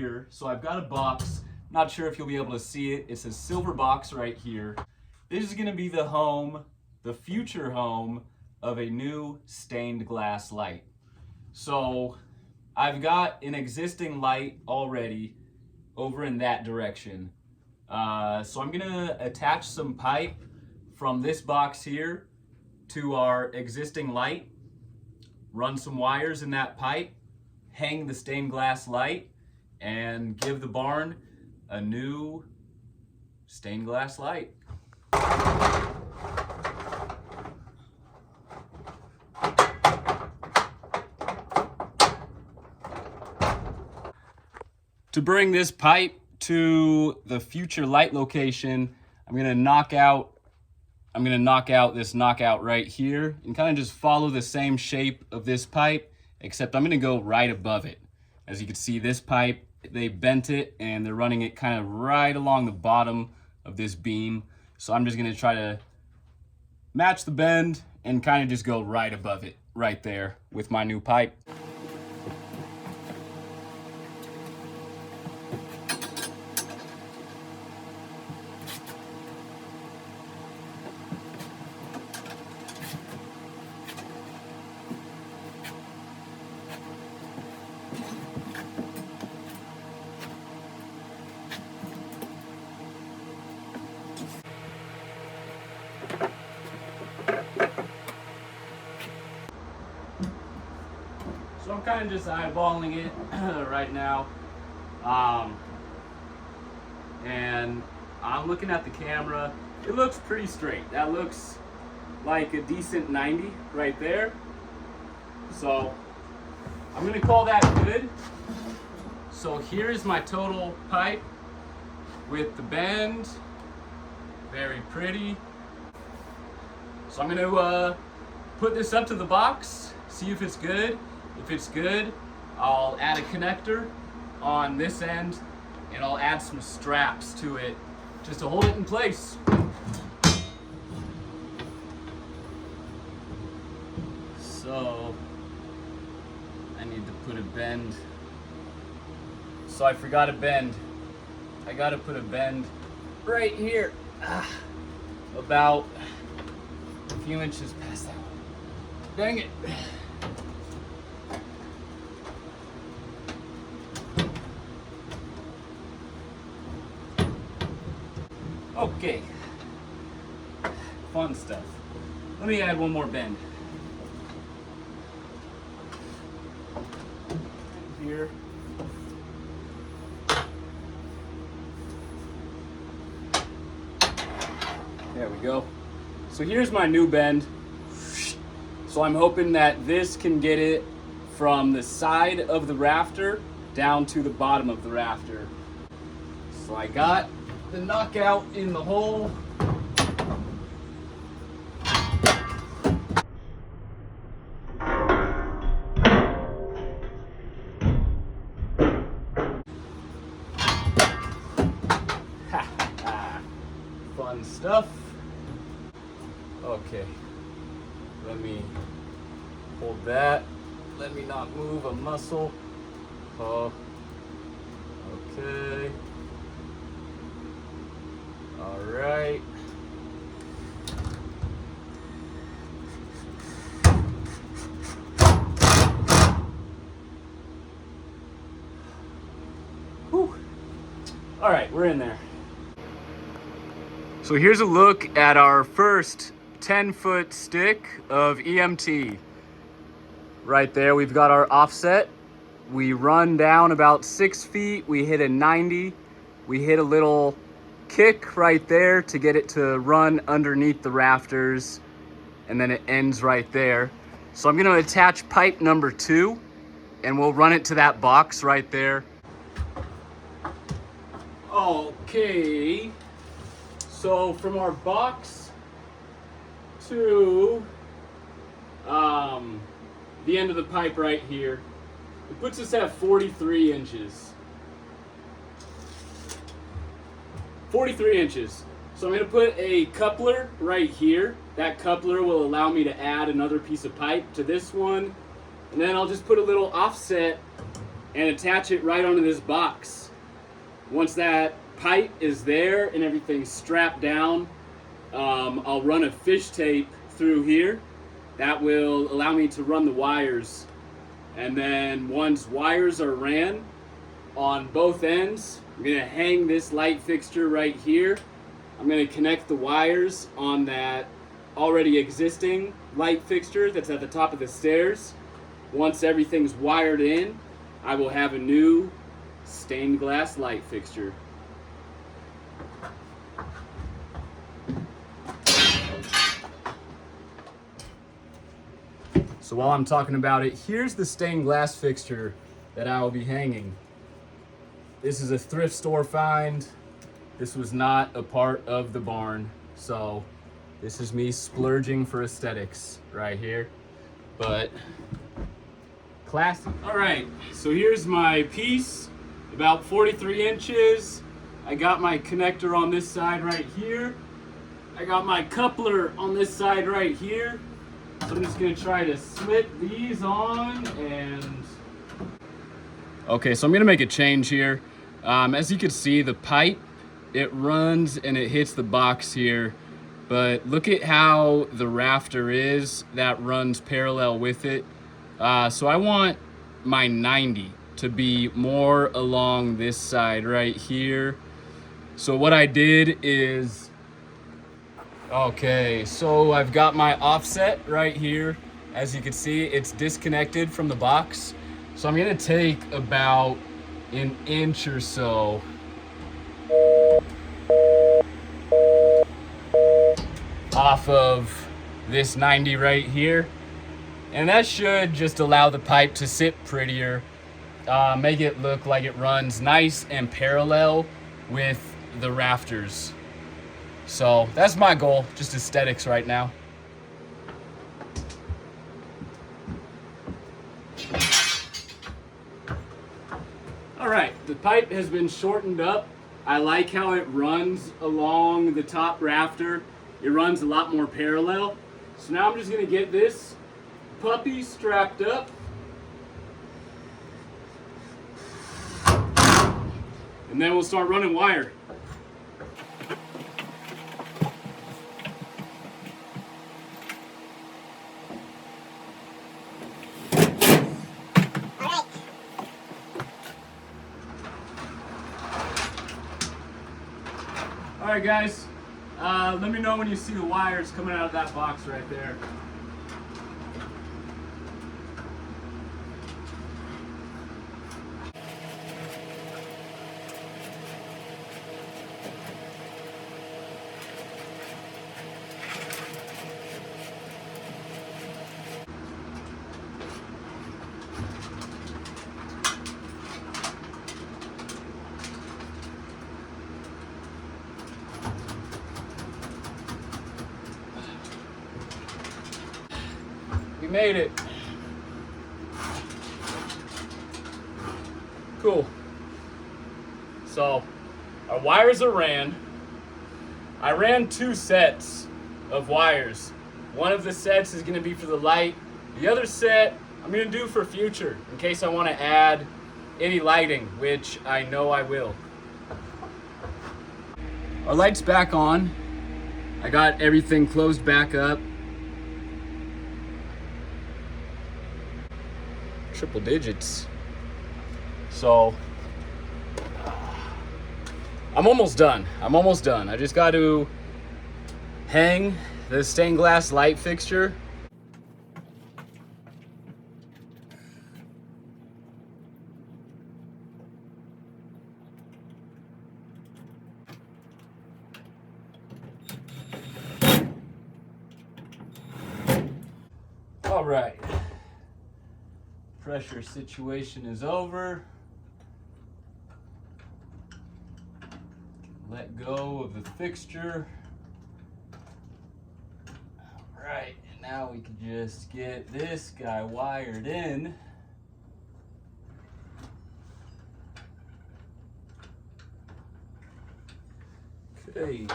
here, so I've got a box. Not sure if you'll be able to see it. It's a silver box right here. This is gonna be the home, the future home of a new stained glass light. So I've got an existing light already over in that direction. So I'm gonna attach some pipe from this box here to our existing light, run some wires in that pipe, hang the stained glass light, and give the barn a new stained glass light. To bring this pipe to the future light location, I'm gonna knock out this knockout right here and kind of just follow the same shape of this pipe, except I'm gonna go right above it. As you can see, this pipe, they bent it and they're running it kind of right along the bottom of this beam. So I'm just gonna try to match the bend and kind of just go right above it, right there with my new pipe. So I'm kind of just eyeballing it right now. And I'm looking at the camera. It looks pretty straight. That looks like a decent 90 right there. So I'm gonna call that good. So here's my total pipe with the bend. Very pretty. So I'm gonna put this up to the box, see if it's good. If it's good, I'll add a connector on this end and I'll add some straps to it just to hold it in place. So I need to put a bend. So I forgot a bend. I gotta put a bend right here. About a few inches past that one. Dang it. Okay, fun stuff. Let me add one more bend. Here. There we go. So here's my new bend. So I'm hoping that this can get it from the side of the rafter down to the bottom of the rafter. So I got the knockout in the hole. Fun stuff. Okay, let me hold that. Let me not move a muscle. Oh, okay. All right. Whew. All right, we're in there. So here's a look at our first 10-foot stick of EMT. Right there, we've got our offset. We run down about 6 feet. We hit a 90. We hit a little kick right there to get it to run underneath the rafters, and then it ends right there. So I'm gonna attach pipe number 2 and we'll run it to that box right there. Okay, so from our box to the end of the pipe right here, it puts us at 43 inches. 43 inches. So I'm gonna put a coupler right here. That coupler will allow me to add another piece of pipe to this one. And then I'll just put a little offset and attach it right onto this box. Once that pipe is there and everything's strapped down, I'll run a fish tape through here. That will allow me to run the wires. And then once wires are ran on both ends, I'm gonna hang this light fixture right here. I'm gonna connect the wires on that already existing light fixture that's at the top of the stairs. Once everything's wired in, I will have a new stained glass light fixture. So while I'm talking about it, here's the stained glass fixture that I will be hanging. This is a thrift store find. This was not a part of the barn, so this is me splurging for aesthetics right here, but classy. All right, so here's my piece, about 43 inches. I got my connector on this side right here. I got my coupler on this side right here. So I'm just gonna try to slip these on and... Okay, so I'm gonna make a change here. As you can see, the pipe, it runs and it hits the box here, but look at how the rafter is that runs parallel with it. So I want my 90 to be more along this side right here. So what I did is, okay, so I've got my offset right here. As you can see, it's disconnected from the box. So I'm gonna take about an inch or so off of this 90 right here. And that should just allow the pipe to sit prettier, make it look like it runs nice and parallel with the rafters. So that's my goal, just aesthetics right now. All right, the pipe has been shortened up. I like how it runs along the top rafter. It runs a lot more parallel. So now I'm just gonna get this puppy strapped up. And then we'll start running wire. All right, guys, let me know when you see the wires coming out of that box right there. We made it. Cool. So our wires are ran. I ran 2 sets of wires. One of the sets is gonna be for the light. The other set I'm gonna do for future in case I wanna add any lighting, which I know I will. Our light's back on. I got everything closed back up. Triple digits. So I'm almost done. I just got to hang the stained glass light fixture. All right. Pressure situation is over. Let go of the fixture. All right, and now we can just get this guy wired in. Okay.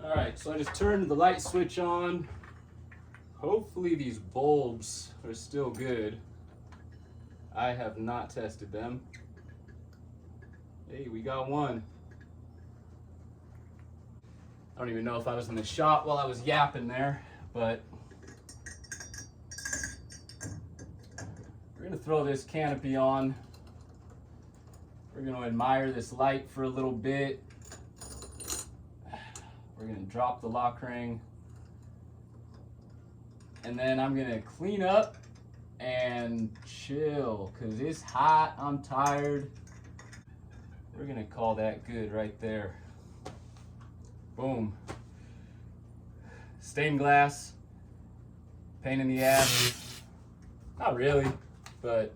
All right, so I just turned the light switch on. Hopefully these bulbs are still good. I have not tested them. Hey, we got one. I don't even know if I was in the shop while I was yapping there, but we're gonna throw this canopy on. We're gonna admire this light for a little bit. We're gonna drop the lock ring. And then I'm gonna clean up and chill, cause it's hot, I'm tired. We're gonna call that good right there. Boom. Stained glass, pain in the ass. Not really, but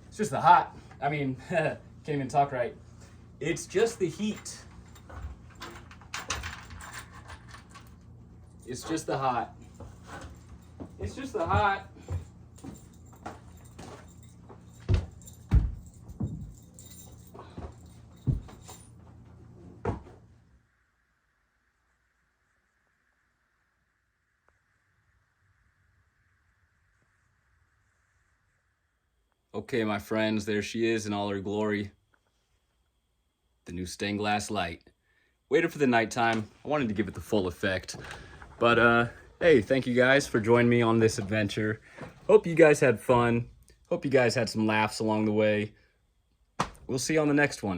it's just the hot. I mean, can't even talk right. It's just the heat. It's just the hot. It's just the hot. Okay, my friends, there she is in all her glory. The new stained glass light. Waited for the nighttime. I wanted to give it the full effect. But hey, thank you guys for joining me on this adventure. Hope you guys had fun. Hope you guys had some laughs along the way. We'll see you on the next one.